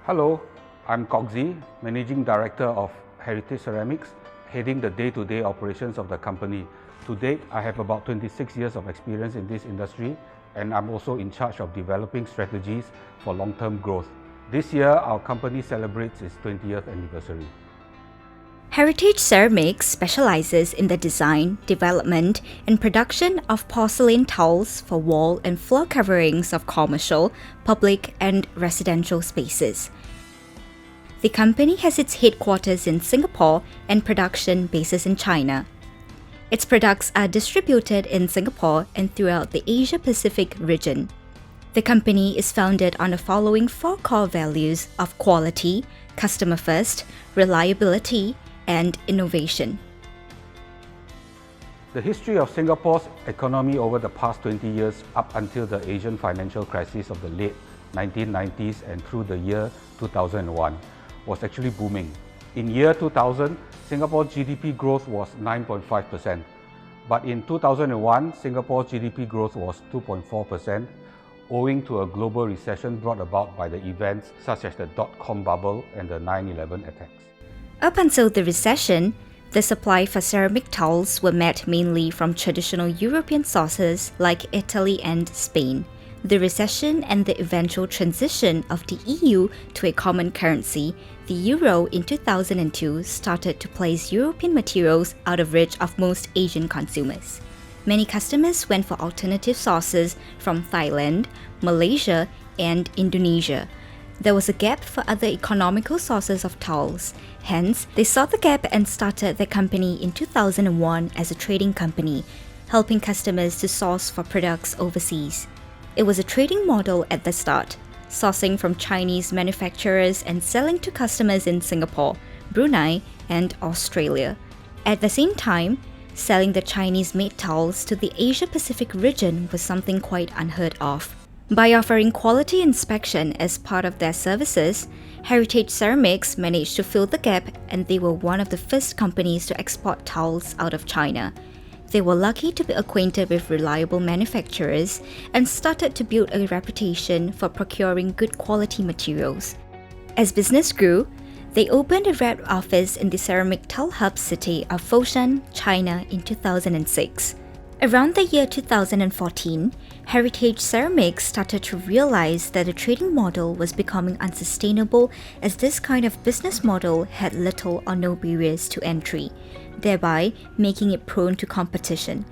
Hello, I'm Ho Kok Zee, Managing Director of Heritage Ceramics, heading the day-to-day operations of the company. To date, I have about 26 years of experience in this industry, and I'm also in charge of developing strategies for long-term growth. This year, our company celebrates its 20th anniversary. Heritage Ceramics specializes in the design, development, and production of porcelain tiles for wall and floor coverings of commercial, public, and residential spaces. The company has its headquarters in Singapore and production bases in China. Its products are distributed in Singapore and throughout the Asia-Pacific region. The company is founded on the following four core values of quality, customer first, reliability, and innovation. The history of Singapore's economy over the past 20 years up until the Asian financial crisis of the late 1990s and through the year 2001 was actually booming. In year 2000, Singapore's GDP growth was 9.5%, but in 2001, Singapore's GDP growth was 2.4%, owing to a global recession brought about by the events such as the dot-com bubble and the 9/11 attacks. Up until the recession, the supply for ceramic tiles were met mainly from traditional European sources like Italy and Spain. The recession and the eventual transition of the EU to a common currency, the euro in 2002 started to place European materials out of reach of most Asian consumers. Many customers went for alternative sources from Thailand, Malaysia, and Indonesia. There was a gap for other economical sources of tiles. Hence, they saw the gap and started their company in 2001 as a trading company, helping customers to source for products overseas. It was a trading model at the start, sourcing from Chinese manufacturers and selling to customers in Singapore, Brunei, and Australia. At the same time, selling the Chinese-made tiles to the Asia-Pacific region was something quite unheard of. By offering quality inspection as part of their services, Heritage Ceramics managed to fill the gap, and they were one of the first companies to export tiles out of China. They were lucky to be acquainted with reliable manufacturers and started to build a reputation for procuring good quality materials. As business grew, they opened a rep office in the ceramic tile hub city of Foshan, China in 2006. Around the year 2014, Heritage Ceramics started to realize that the trading model was becoming unsustainable, as this kind of business model had little or no barriers to entry, thereby making it prone to competition.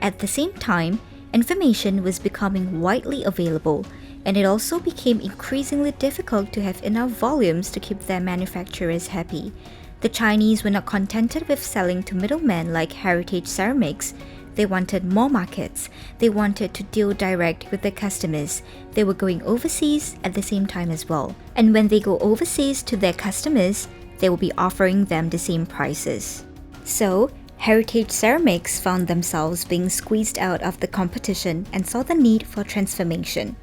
At the same time, information was becoming widely available, and it also became increasingly difficult to have enough volumes to keep their manufacturers happy. The Chinese were not contented with selling to middlemen like Heritage Ceramics. They wanted more markets. They wanted to deal direct with their customers. They were going overseas at the same time as well. And when they go overseas to their customers, they will be offering them the same prices. So, Heritage Ceramics found themselves being squeezed out of the competition and saw the need for transformation.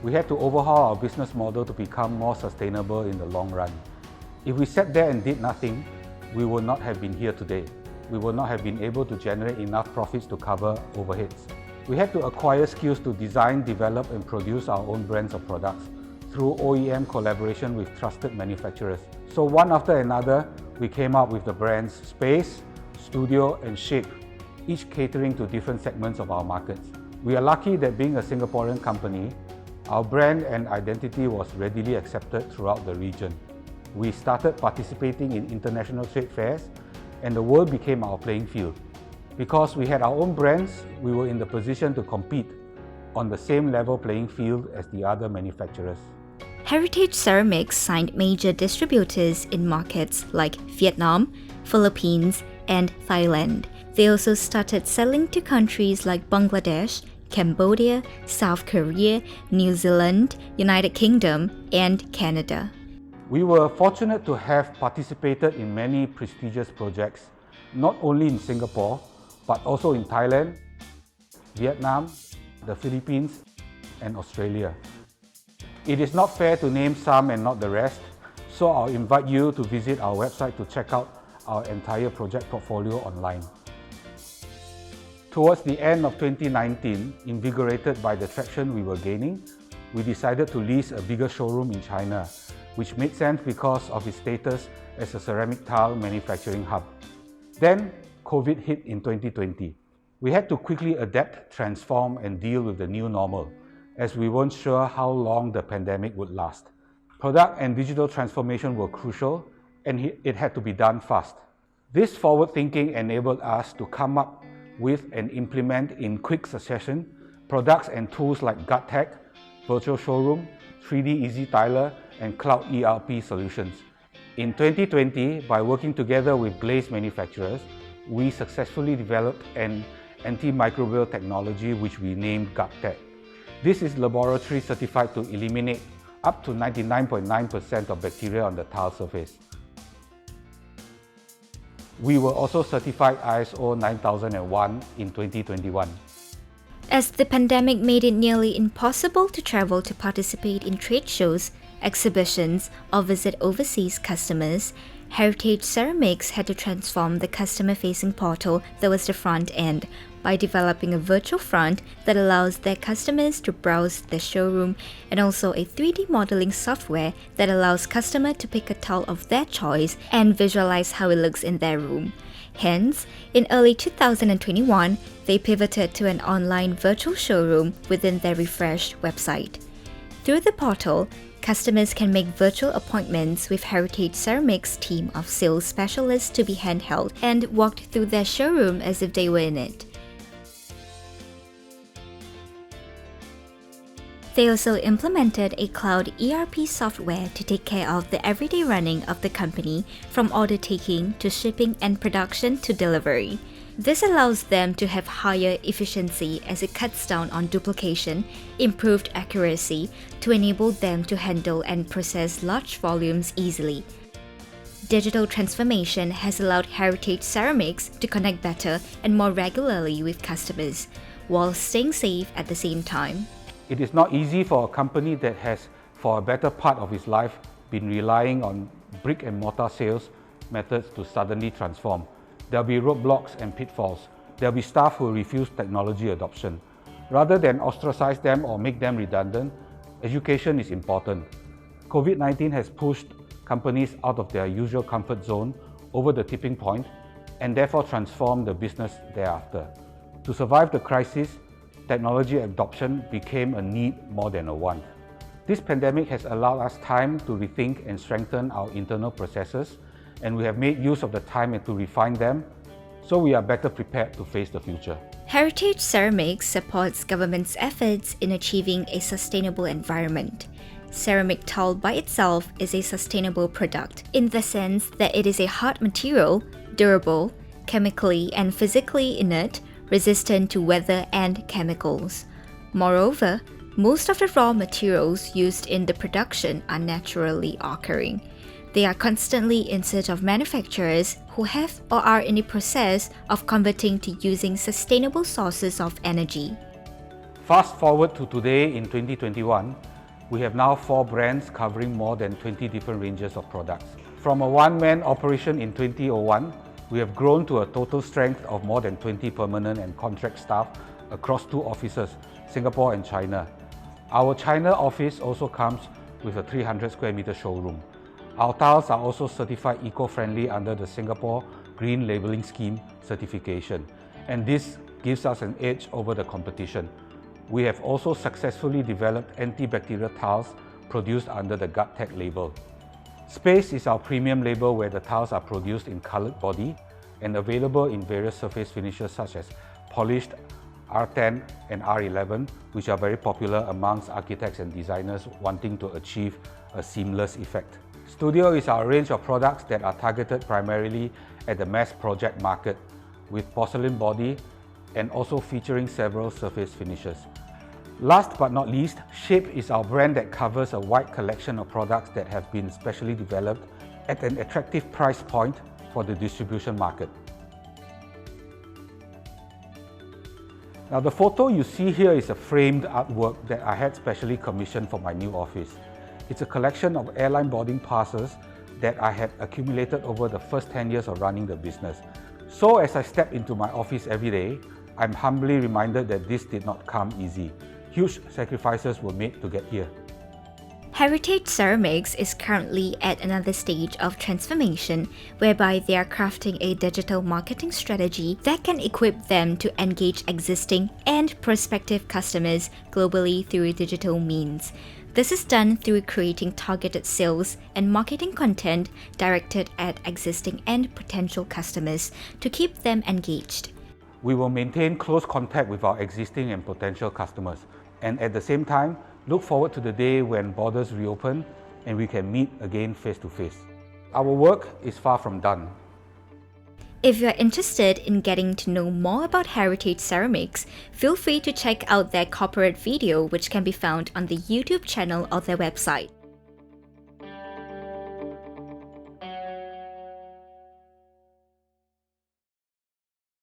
We had to overhaul our business model to become more sustainable in the long run. If we sat there and did nothing, we would not have been here today. We would not have been able to generate enough profits to cover overheads. We had to acquire skills to design, develop, and produce our own brands of products through OEM collaboration with trusted manufacturers. So one after another, we came up with the brands Space, Studio, and Shape, each catering to different segments of our markets. We are lucky that being a Singaporean company, our brand and identity was readily accepted throughout the region. We started participating in international trade fairs, and the world became our playing field. Because we had our own brands, we were in the position to compete on the same level playing field as the other manufacturers. Heritage Ceramics signed major distributors in markets like Vietnam, Philippines, and Thailand. They also started selling to countries like Bangladesh, Cambodia, South Korea, New Zealand, United Kingdom, and Canada. We were fortunate to have participated in many prestigious projects, not only in Singapore, but also in Thailand, Vietnam, the Philippines, and Australia. It is not fair to name some and not the rest, so I'll invite you to visit our website to check out our entire project portfolio online. Towards the end of 2019, invigorated by the traction we were gaining, we decided to lease a bigger showroom in China, which made sense because of its status as a ceramic tile manufacturing hub. Then, COVID hit in 2020. We had to quickly adapt, transform, and deal with the new normal, as we weren't sure how long the pandemic would last. Product and digital transformation were crucial, and it had to be done fast. This forward thinking enabled us to come up with and implement in quick succession products and tools like GutTech, Virtual Showroom, 3D Easy Tiler, and Cloud ERP solutions. In 2020, by working together with glaze manufacturers, we successfully developed an antimicrobial technology which we named GutTech. This is laboratory certified to eliminate up to 99.9% of bacteria on the tile surface. We were also certified ISO 9001 in 2021. As the pandemic made it nearly impossible to travel to participate in trade shows, exhibitions, or visit overseas customers, Heritage Ceramics had to transform the customer-facing portal that was the front end by developing a virtual front that allows their customers to browse their showroom, and also a 3D modeling software that allows customers to pick a tile of their choice and visualize how it looks in their room. Hence, in early 2021, they pivoted to an online virtual showroom within their refreshed website. Through the portal, customers can make virtual appointments with Heritage Ceramics' team of sales specialists to be handheld and walked through their showroom as if they were in it. They also implemented a cloud ERP software to take care of the everyday running of the company, from order taking to shipping and production to delivery. This allows them to have higher efficiency as it cuts down on duplication, improved accuracy to enable them to handle and process large volumes easily. Digital transformation has allowed Heritage Ceramics to connect better and more regularly with customers, while staying safe at the same time. It is not easy for a company that has, for a better part of its life, been relying on brick and mortar sales methods to suddenly transform. There will be roadblocks and pitfalls. There will be staff who refuse technology adoption. Rather than ostracize them or make them redundant, education is important. COVID-19 has pushed companies out of their usual comfort zone over the tipping point and therefore transformed the business thereafter. To survive the crisis, technology adoption became a need more than a want. This pandemic has allowed us time to rethink and strengthen our internal processes, and we have made use of the time and to refine them, so we are better prepared to face the future. Heritage Ceramics supports government's efforts in achieving a sustainable environment. Ceramic tile by itself is a sustainable product in the sense that it is a hard material, durable, chemically and physically inert, resistant to weather and chemicals. Moreover, most of the raw materials used in the production are naturally occurring. They are constantly in search of manufacturers who have or are in the process of converting to using sustainable sources of energy. Fast forward to today in 2021, we have now 4 brands covering more than 20 different ranges of products. From a one-man operation in 2001, we have grown to a total strength of more than 20 permanent and contract staff across 2 offices, Singapore and China. Our China office also comes with a 300 square meter showroom. Our tiles are also certified eco-friendly under the Singapore Green Labelling Scheme certification, and this gives us an edge over the competition. We have also successfully developed antibacterial tiles produced under the GutTech label. Space is our premium label where the tiles are produced in coloured body and available in various surface finishes such as polished R10 and R11, which are very popular amongst architects and designers wanting to achieve a seamless effect. Studio is our range of products that are targeted primarily at the mass project market, with porcelain body and also featuring several surface finishes. Last but not least, Shape is our brand that covers a wide collection of products that have been specially developed at an attractive price point for the distribution market. Now, the photo you see here is a framed artwork that I had specially commissioned for my new office. It's a collection of airline boarding passes that I had accumulated over the first 10 years of running the business. So as I step into my office every day, I'm humbly reminded that this did not come easy. Huge sacrifices were made to get here. Heritage Ceramics is currently at another stage of transformation whereby they are crafting a digital marketing strategy that can equip them to engage existing and prospective customers globally through digital means. This is done through creating targeted sales and marketing content directed at existing and potential customers to keep them engaged. We will maintain close contact with our existing and potential customers, and at the same time, look forward to the day when borders reopen and we can meet again face to face. Our work is far from done. If you're interested in getting to know more about Heritage Ceramics, feel free to check out their corporate video, which can be found on the YouTube channel or their website.